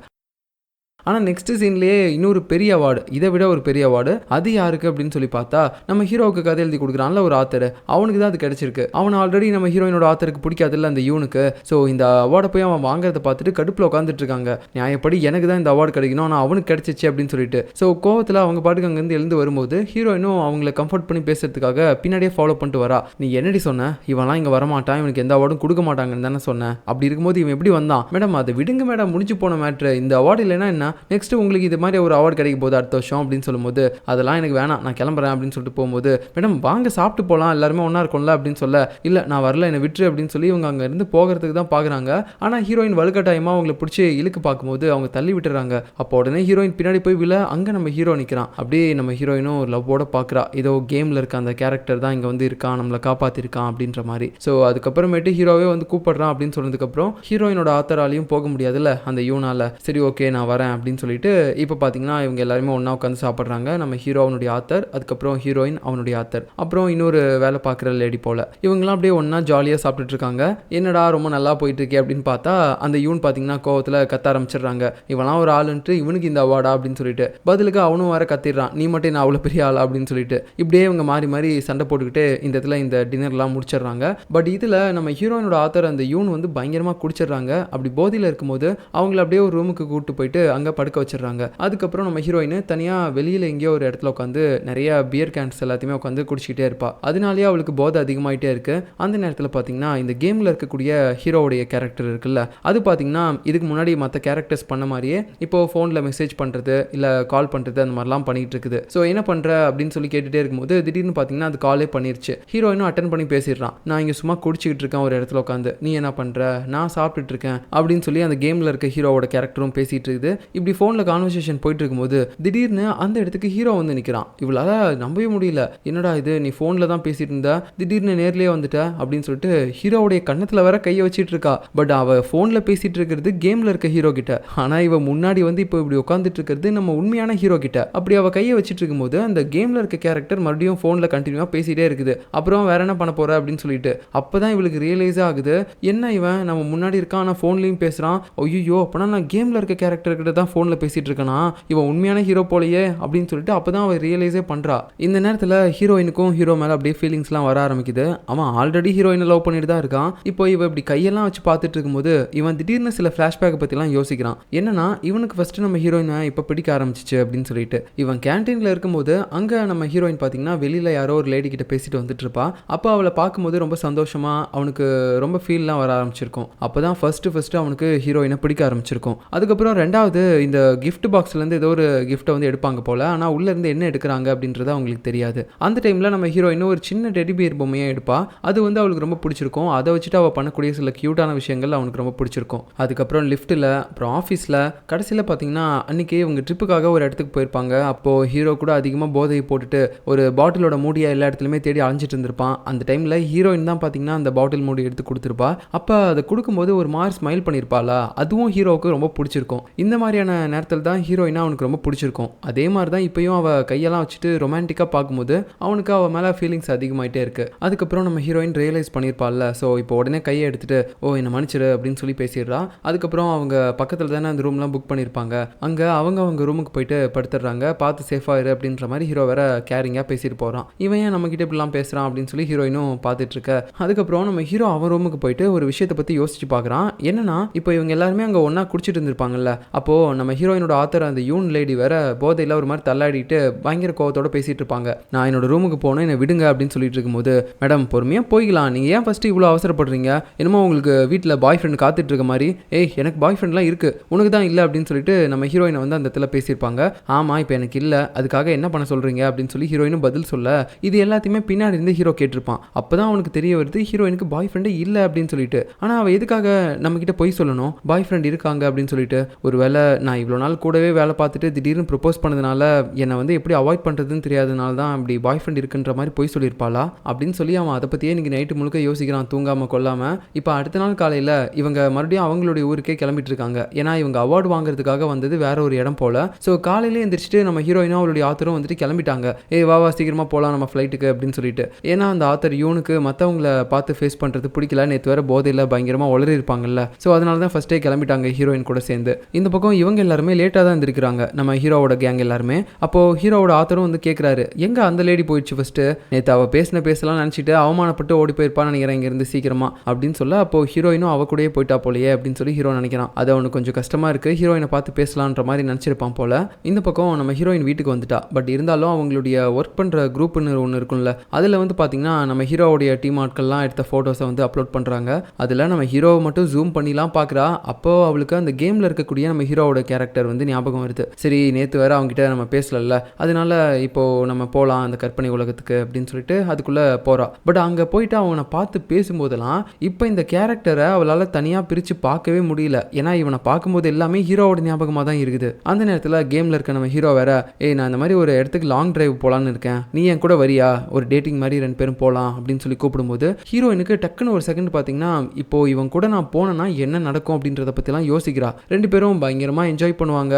ஆனால் நெக்ஸ்ட் சீன்லேயே இன்னொரு பெரிய அவார்டு, இதை விட ஒரு பெரிய அவார்டு, அது யாருக்கு அப்படின்னு சொல்லி பார்த்தா நம்ம ஹீரோவுக்கு கதை எழுதி கொடுக்குறான்ல ஒரு ஆத்தர், அவனுக்கு தான் அது கிடைச்சிருக்கு. அவன் ஆல்ரெடி நம்ம ஹீரோயினோட ஆத்தருக்கு பிடிக்காதுல்ல அந்த யூனுக்கு. ஸோ இந்த அவார்டை போய் அவன் வாங்குறத பார்த்துட்டு கடுப்பில் உட்காந்துட்டு இருக்காங்க, நியாயப்படி எனக்கு தான் இந்த அவார்டு கிடைக்கணும் ஆனால் அவனுக்கு கிடைச்சிச்சு அப்படின்னு சொல்லிட்டு. ஸோ கோவத்தில் அவங்க பாட்டுக்கு அங்கேருந்து எழுந்து வரும்போது ஹீரோயினும் அவங்கள கம்ஃபர்ட் பண்ணி பேசுறதுக்காக பின்னாடியே ஃபாலோ பண்ணிட்டு வரா. நீ என்னடி சொன்ன, இவன்லாம் இங்கே வரமாட்டான், இவனுக்கு எந்த அவார்டும் கொடுக்க மாட்டாங்கன்னு தானே சொன்னேன், அப்படி இருக்கும்போது இவன் எப்படி வந்தான், மேடம் அதை விடுங்க மேடம், முடிஞ்சு போன மேட்ரு, இந்த அவார்டு இல்லைன்னா என்ன, நெக்ஸ்ட் உங்களுக்கு இது மாதிரி ஒரு அவார்டு கிடைக்க போகுது அடுத்த வருஷம் அப்படின்னு சொல்லும்போது அதெல்லாம் எனக்கு வேணாம் நான் கிளம்புறேன் அப்படின்னு சொல்லிட்டு போகும்போது, மேடம் வாங்க சாப்பிட்டு போகலாம் எல்லாருமே ஒன்றா இருக்கும்ல அப்படின்னு சொல்ல, இல்லை நான் வரல என்னை விட்டுரு அப்படின்னு சொல்லி இவங்க அங்கே இருந்து போகிறதுக்கு தான் பார்க்குறாங்க. ஆனால் ஹீரோயின் வலுக்கட்டாயமாக அவங்களை பிடிச்சி இழுக்கு பார்க்கும்போது அவங்க தள்ளி விட்டுறாங்க. அப்போ உடனே ஹீரோயின் பின்னாடி போய் விழ அங்கே நம்ம ஹீரோ நிற்கிறான். அப்படியே நம்ம ஹீரோயினும் லவ்வோட பார்க்குறா, ஏதோ கேமில் இருக்க அந்த கேரக்டர் தான் இங்கே வந்து இருக்கான், நம்மளை காப்பாற்றிருக்கான் அப்படின்ற மாதிரி. ஸோ அதுக்கப்புறமேட்டு ஹீரோவே வந்து கூப்பிடுறான் அப்படின்னு சொன்னதுக்கப்புறம் ஹீரோயினோட ஆத்தராலையும் போக முடியாதுல்ல அந்த யூனால, சரி ஓகே நான் வரேன் அப்படின்னு சொல்லிட்டு இப்போ பார்த்தீங்கன்னா இவங்க எல்லாருமே ஒன்றா உட்காந்து சாப்பிட்றாங்க. நம்ம ஹீரோ அவனுடைய ஆத்தர், அதுக்கப்புறம் ஹீரோயின் அவனுடைய ஆத்தர், அப்புறம் இன்னொரு வேலை பார்க்குற லேடி போல் இவங்கெல்லாம் அப்படியே ஒன்றா ஜாலியாக சாப்பிட்டுட்டு இருக்காங்க. என்னடா ரொம்ப நல்லா போயிட்டு இருக்கே அப்படின்னு பார்த்தா அந்த யூன் பார்த்தீங்கன்னா கோவத்தில் கத்த ஆரம்பிச்சிடுறாங்க. இவெல்லாம் ஒரு ஆளுன்ட்டு இவனுக்கு இந்த அவார்டா அப்படின்னு சொல்லிட்டு பதிலுக்கு அவனும் வேற கத்திடுறான், நீ மட்டும் நான் அவ்வளோ பெரிய ஆளா அப்படின்னு சொல்லிட்டு. இப்படியே இவங்க மாறி மாறி சண்டை போட்டுக்கிட்டு இந்த இடத்துல இந்த டின்னர்லாம் முடிச்சிடுறாங்க. பட் இதில் நம்ம ஹீரோயினோட ஆத்தர் அந்த யூன் வந்து பயங்கரமாக குடிச்சிடுறாங்க. அப்படி போதையில் இருக்கும்போது அவங்கள அப்படியே ஒரு ரூமுக்கு கூப்பிட்டு போயிட்டு அங்கே படுக்க வச்சிடுறாங்க. அதுக்கப்புறம் நம்ம ஹீரோயின் தனியாக வெளியில் எங்கேயோ ஒரு இடத்துல உட்காந்து நிறைய பியர் கேன்ஸ் எல்லாத்தையுமே உட்காந்து குடிச்சிக்கிட்டே இருப்பா. அதனாலேயே அவளுக்கு போதை அதிகமாகிட்டே இருக்கு. அந்த நேரத்தில் பார்த்தீங்கன்னா இந்த கேமில் இருக்கக்கூடிய ஹீரோவுடைய கேரக்டர் இருக்குல்ல, அது பார்த்தீங்கன்னா இதுக்கு முன்னாடி மற்ற கேரக்டர்ஸ் பண்ண மாதிரியே இப்போ ஃபோனில் மெசேஜ் பண்ணுறது இல்லை கால் பண்ணுறது அந்த மாதிரிலாம் பண்ணிட்டு இருக்குது. ஸோ என்ன பண்ணுற அப்படின்னு சொல்லி கேட்டுகிட்டே இருக்கும்போது திடீர்னு பார்த்தீங்கன்னா அது காலே பண்ணிருச்சு. ஹீரோயினும் அட்டன் பண்ணி பேசிடுறான், நான் இங்கே சும்மா குடிச்சிக்கிட்டு இருக்கேன் ஒரு இடத்துல உட்காந்து, நீ என்ன பண்ணுற, நான் சாப்பிட்டுட்டு இருக்கேன் அப்படின்னு சொல்லி அந்த கேமில் இருக்க ஹீரோவோட கேரக்டரும் பேசிகிட்டு இருக்குது. இப்படி ஃபோனில் கான்வர்சேஷன் போயிட்டு இருக்கும்போது திடீர்னு அந்த இடத்துக்கு ஹீரோ வந்து நிற்கிறான். இவளால் நம்பவே முடியல, என்னடா இது நீ ஃபோனில் தான் பேசிட்டு இருந்தா திடீர்னு நேர்லேயே வந்துட்ட அப்படின்னு சொல்லிட்டு ஹீரோவுடைய கண்ணத்தில் வேற கையை வச்சிட்டு இருக்கா. பட் அவள் ஃபோனில் பேசிட்டு இருக்கிறது கேமில் இருக்க ஹீரோ கிட்ட, ஆனால் இவ முன்னாடி வந்து இப்போ இப்படி உட்காந்துட்டு இருக்கிறது நம்ம உண்மையான ஹீரோ கிட்ட. அப்படி அவள் கையை வச்சிட்டு இருக்கும்போது அந்த கேமில் இருக்க கேரக்டர் மறுபடியும் ஃபோனில் கண்டினியூவாக பேசிகிட்டே இருக்குது. அப்புறம் வேற என்ன பண்ண போற அப்படின்னு சொல்லிட்டு அப்போ தான் இவளுக்கு ரியலைஸ் ஆகுது, என்ன இவன் நம்ம முன்னாடி இருக்கான் ஆனால் ஃபோன்லேயும் பேசுகிறான், ஐயோ அப்போனா நான் கேமில் இருக்க கேரக்டர் கிட்ட தான் ஃபோனில் பேசிகிட்டு இருக்கேனா, இவன் உண்மையான ஹீரோ போலையே அப்படின்னு சொல்லிட்டு அப்போ தான் அவள் ரியலைஸே பண்ணுறா. இந்த நேரத்தில் ஹீரோயினுக்கும் ஹீரோ மேலே அப்படியே ஃபீலிங்ஸ்லாம் வர ஆரம்பிக்குது. அவன் ஆல்ரெடி ஹீரோயினை லவ் பண்ணிட்டு தான் இருக்கான். இப்போ இவன் இப்படி கையெல்லாம் வச்சு பார்த்துட்டு இருக்கும்போது இவன் திடீர்னு சில ஃப்ளாஷ்பேக்கை பற்றிலாம் யோசிக்கிறான். என்னன்னா இவனுக்கு ஃபஸ்ட்டு நம்ம ஹீரோயினை இப்போ பிடிக்க ஆரம்பிச்சிச்சு அப்படின்னு சொல்லிட்டு. இவன் கேன்டீனில் இருக்கும்போது அங்கே நம்ம ஹீரோயின் பார்த்தீங்கன்னா வெளியில் யாரோ ஒரு லேடி கிட்ட பேசிட்டு வந்துட்டு இருப்பா. அப்போ அவளை பார்க்கும்போது ரொம்ப சந்தோஷமாக அவனுக்கு ரொம்ப ஃபீல்லாம் வர ஆரம்பிச்சிருக்கும். அப்போ தான் ஃபஸ்ட்டு அவனுக்கு ஹீரோயினை பிடிக்க ஆரம்பிச்சிருக்கும். அதுக்கப்புறம் ரெண்டாவது இந்த கிஃப்ட் பாக்ஸ்லேருந்து ஏதோ ஒரு கிஃப்ட்டை வந்து எடுப்பாங்க போல், ஆனால் உள்ளேருந்து என்ன எடுக்கிறாங்க அப்படின்றது அவங்களுக்கு தெரியாது. அந்த டைமில் நம்ம ஹீரோயின் ஒரு சின்ன டெடி பியர் பொம்மையை எடுப்பா. அது வந்து அவளுக்கு ரொம்ப பிடிச்சிருக்கும். அதை வச்சுட்டு அவள் பண்ணக்கூடிய சில க்யூட்டான விஷயங்கள் அவனுக்கு ரொம்ப பிடிச்சிருக்கும். அதுக்கப்புறம் லிஃப்ட்டில், அப்புறம் ஆஃபீஸில், கடைசியில் பார்த்தீங்கன்னா அன்றைக்கி இவங்க ட்ரிப்புக்காக ஒரு இடத்துக்கு போயிருப்பாங்க. அப்போது ஹீரோ கூட அதிகமாக போதையை போட்டுட்டு ஒரு பாட்டிலோட மூடியை எல்லா இடத்துலையுமே தேடி அலைஞ்சிட்டு இருந்திருப்பான். அந்த டைமில் ஹீரோயின் தான் பார்த்தீங்கன்னா அந்த பாட்டில் மூடி எடுத்து கொடுத்துருப்பா. அப்போ அதை கொடுக்கும்போது ஒரு மாதிரி ஸ்மைல் பண்ணியிருப்பாளா, அதுவும் ஹீரோவுக்கு ரொம்ப பிடிச்சிருக்கும். இந்த மாதிரியான நேரத்தில் தான் ஹீரோயினா அவனுக்கு ரொம்ப பிடிச்சிருக்கும். அதே மாதிரி தான் இப்போயும் அவள் கையெல்லாம் வச்சுட்டு ரொமான்டிக்காக பார்க்கும்போது அவனுக்கு அவள் மேலே ஃபீலிங்ஸ் அதிகமாகிட்டே இருக்குது. அதுக்கப்புறம் நம்ம ஹீரோயின் ரியலைஸ் பண்ணியிருப்பாள்ல, ஸோ இப்போ உடனே கையை எடுத்துகிட்டு ஓ என்னை மன்னிச்சிரு அப்படின்னு சொல்லி பேசிடுறா. அதுக்கப்புறம் அவங்க பக்கத்தில் தானே அந்த ரூம்லாம் புக் பண்ணியிருப்பாங்க, அங்கே அவங்க ரூமுக்கு போயிட்டு படுத்துடுறாங்க. பார்த்து சேஃபாக இரு அப்படின்ற மாதிரி ஹீரோ வேற கேரிங்காக பேசிட்டு போகிறான். இவன் ஏன் நம்மக்கிட்ட இப்படிலாம் பேசுகிறான் அப்படின்னு சொல்லி ஹீரோயினும் பார்த்துட்டு இருக்க. அதுக்கப்புறம் நம்ம ஹீரோ அவன் ரூமுக்கு போயிட்டு ஒரு விஷயத்தை பற்றி யோசிச்சு பார்க்குறான். என்னன்னா இப்போ இவங்க எல்லாருமே அங்கே ஒன்றா குடிச்சிட்டு இருந்திருப்பாங்கல்ல, அப்போது நம்ம ஹீரோயினோட ஆத்தர் அந்த யூன் லேடி வேற போதையில் ஒரு மாதிரி தள்ளாடிட்டு பயங்கர கோவத்தோட பேசிட்டு இருப்பாங்க. நான் என்னோட ரூமுக்கு போனேன், என்னை விடுங்க அப்படின்னு சொல்லிட்டு இருக்கும்போது, மேடம் பொறுமையாக போய்க்கலாம், நீங்கள் ஏன் ஃபஸ்ட்டு இவ்வளோ அவசரப்படுறீங்க, என்னமோ உங்களுக்கு வீட்டில் பாய் ஃப்ரெண்ட் காத்துட்டு இருக்க மாதிரி, ஏய் எனக்கு பாய் ஃப்ரெண்ட்லாம் இருக்குது உனக்கு தான் இல்லை அப்படின்னு சொல்லிட்டு நம்ம ஹீரோயினை வந்து அந்த இடத்துல பேசியிருப்பாங்க. ஆமாம் இப்போ எனக்கு இல்லை, அதுக்காக என்ன பண்ண சொல்கிறீங்க அப்படின்னு சொல்லி ஹீரோயினும் பதில் சொல்ல, இது எல்லாத்தையுமே பின்னாடி இருந்து ஹீரோ கேட்டிருப்பான். அப்போ தான் அவனுக்கு தெரிய வருது ஹீரோயினுக்கு பாய் ஃப்ரெண்டே இல்லை அப்படின்னு சொல்லிட்டு. ஆனால் அவள் எதுக்காக நம்மக்கிட்ட போய் சொல்லணும் பாய் ஃப்ரெண்ட் இருக்காங்க அப்படின்னு சொல்லிட்டு. ஒருவேளை நான் இவ்வளோ நாள் கூடவே வேலை பார்த்துட்டு திடீர்னு ப்ரப்போஸ் பண்ணதுனால என்னை வந்து எப்படி அவாய்ட் பண்ணுறதுன்னு தெரியாதனால தான் அப்படி பாய் ஃப்ரெண்ட் இருக்குன்ற மாதிரி போய் சொல்லியிருப்பாளா அப்படின்னு சொல்லி அவன் அதை பற்றியே இன்றைக்கி நைட்டு முழுக்க யோசிக்கிறான் தூங்காமல் கொள்ளாமல். இப்போ அடுத்த நாள் காலையில் இவங்க மறுபடியும் அவங்களுடைய ஊருக்கே கிளம்பிட்டு இருக்காங்க. ஏன்னா இவங்க அவார்டு வாங்குறதுக்காக வந்தது வேற ஒரு இடம் போல். ஸோ காலையிலே எந்திரிச்சிட்டு நம்ம ஹீரோயினும் அவளுடைய ஆத்தரும் வந்துட்டு கிளம்பிட்டாங்க. வா சீக்கிரமாக போகலாம் நம்ம ஃப்ளைட்டுக்கு அப்படின்னு சொல்லிட்டு. ஏன்னா அந்த ஆத்தர் யூனுக்கு மற்றவங்கள பார்த்து ஃபேஸ் பண்ணுறது பிடிக்கல, நேற்று வேறு போதையில் பயங்கரமாக உளறி இருப்பாங்கல்ல. ஸோ அதனால தான் ஃபஸ்ட்டே கிளம்பிட்டாங்க ஹீரோயின் கூட சேர்ந்து. இந்த பக்கம் இவங்க எல்லாருமே லேட்டாக தான் இருந்திருக்கிறாங்க, நம்ம ஹீரோவோட கேங் எல்லாருமே. அப்போது ஹீரோவோட ஆத்தரும் வந்து கேட்குறாரு, எங்கே அந்த லேடி போயிடுச்சு ஃபஸ்ட்டு, நேற்று அவள் பேசலாம் நினச்சிட்டு அவமானப்பட்டு ஓடி போயிருப்பான்னு நினைக்கிறேன் இங்கேருந்து சீக்கிரமா அப்படின்னு சொல்ல, அப்போது ஹீரோயினும் அவ கூடயே போயிட்டா போலையே அப்படின்னு சொல்லி ஹீரோ நினைக்கிறான். அது அவனுக்கு கொஞ்சம் கஷ்டமாக இருக்குது, ஹீரோயினை பார்த்து பேசலான்ற மாதிரி நினச்சிருப்பான் போல். இந்த பக்கம் நம்ம ஹீரோயின் வீட்டுக்கு வந்துட்டா. பட் இருந்தாலும் அவங்களுடைய ஒர்க் பண்ணுற குரூப்னு ஒன்று இருக்கும்ல, அதில் வந்து பார்த்திங்கன்னா நம்ம ஹீரோவுடைய டீம் ஆட்கள்லாம் எடுத்த ஃபோட்டோஸை வந்து அப்லோட் பண்ணுறாங்க. அதில் நம்ம ஹீரோவை மட்டும் ஜூம் பண்ணிலாம் பார்க்குறா. அப்போது அவளுக்கு அந்த கேமில் இருக்கக்கூடிய நம்ம ஹீரோவோட கேரக்டர் வந்து ஞாபகம் வருது. சரி நேற்று வேறு அவங்ககிட்ட நம்ம பேசலல்ல, அதனால இப்போது நம்ம போகலாம் அந்த கற்பனை உலகத்துக்கு அப்படின்னு சொல்லிட்டு அதுக்குள்ளே போகிறா. பட் அங்கே போயிட்டு அவனை பார்த்து பேசும்போதெல்லாம் இப்போ இந்த கேரக்டரை அவளால் தனியாக பிரித்து பார்க்கவே முடியல. ஏன்னா இவனை பார்க்கும்போது எல்லாமே ஹீரோவோட ஞாபகமாக தான் இருக்குது. அந்த நேரத்தில் கேமில் இருக்க நம்ம ஹீரோ வேற, நான் இந்த மாதிரி ஒரு இடத்துக்கு லாங் டிரைவ் போகலான்னு இருக்கேன், நீ என் கூட வரியா, ஒரு டேட்டிங் மாதிரி 2 பேரும் போகலாம் அப்படின்னு சொல்லி கூப்பிடும்போது ஹீரோயினுக்கு டக்குன்னு ஒரு செகண்ட் பார்த்தீங்கன்னா இப்போ இவன் கூட நான் போனேன்னா என்ன நடக்கும் அப்படின்றத பற்றிலாம் யோசிக்கிறா. 2 பேரும் பயங்கரமாக என்ஜாய் பண்ணுவாங்க,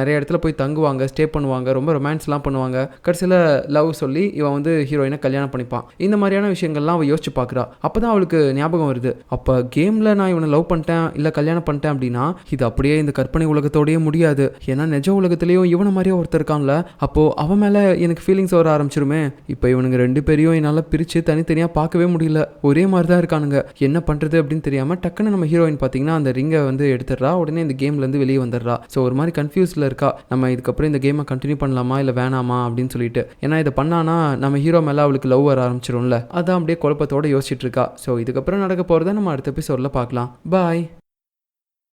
நிறைய இடத்துல போய் தங்குவாங்க, ஸ்டே பண்ணுவாங்க, ரொம்ப ரொமான்ஸ்லாம் பண்ணுவாங்க. கடைசியில் லவ் சொல்லி இவன் வந்து ஹீரோயினை கல்யாணம் பண்ணிப்பான். இந்த மாதிரியான விஷயங்கள்லாம் அவள் யோசிச்சு பார்க்குறா. அப்போ தான் அவளுக்கு ஞாபகம் வருது, அப்போ கேமில் நான் இவனை லவ் பண்ணிட்டேன் இல்லை கல்யாணம் பண்ணிட்டேன் அப்படின்னா இது அப்படியே இந்த கற்பனை உலகத்தோடயே முடியாது. ஏன்னா நிஜ உலகத்துலேயும் இவனை மாதிரியே ஒருத்தர் இருக்கான்ல, அப்போது அவன் மேலே எனக்கு ஃபீலிங்ஸ் வர ஆரம்பிச்சிருமே. இப்போ இவனுங்க 2 பேரையும் என்னால் பிரித்து தனித்தனியாக பார்க்கவே முடியல, ஒரே மாதிரி தான் இருக்கானுங்க, என்ன பண்ணுறது அப்படின்னு தெரியாமல் டக்குன்னு நம்ம ஹீரோயின் பார்த்தீங்கன்னா அந்த ரிங்கை வந்து எடுத்துடுறா. உடனே இந்த கேம்லேருந்து வெளியே வந்துடுறா. ஸோ ஒரு மாதிரி கன்ஃபியூஸில் இருக்கா, நம்ம இதுக்கப்புறம் இந்த கேமை கண்டினியூ பண்ணலாமா இல்லை வேணாமா அப்படின்னு சொல்லிட்டு. ஏன்னா இதை பண்ணானா நம்ம ஹீரோ மேலே அவளுக்கு லவ் வர ஆரம்பிச்சிடும்ல, அதான் அப்படியே குழப்பத்தோடு யோசிச்சுட்டு இருக்கா. ஸோ இதுக்கப்புறம் நடக்க போகிறத நம்ம அடுத்த எபிசோடில் பார்க்கலாம். பாய்.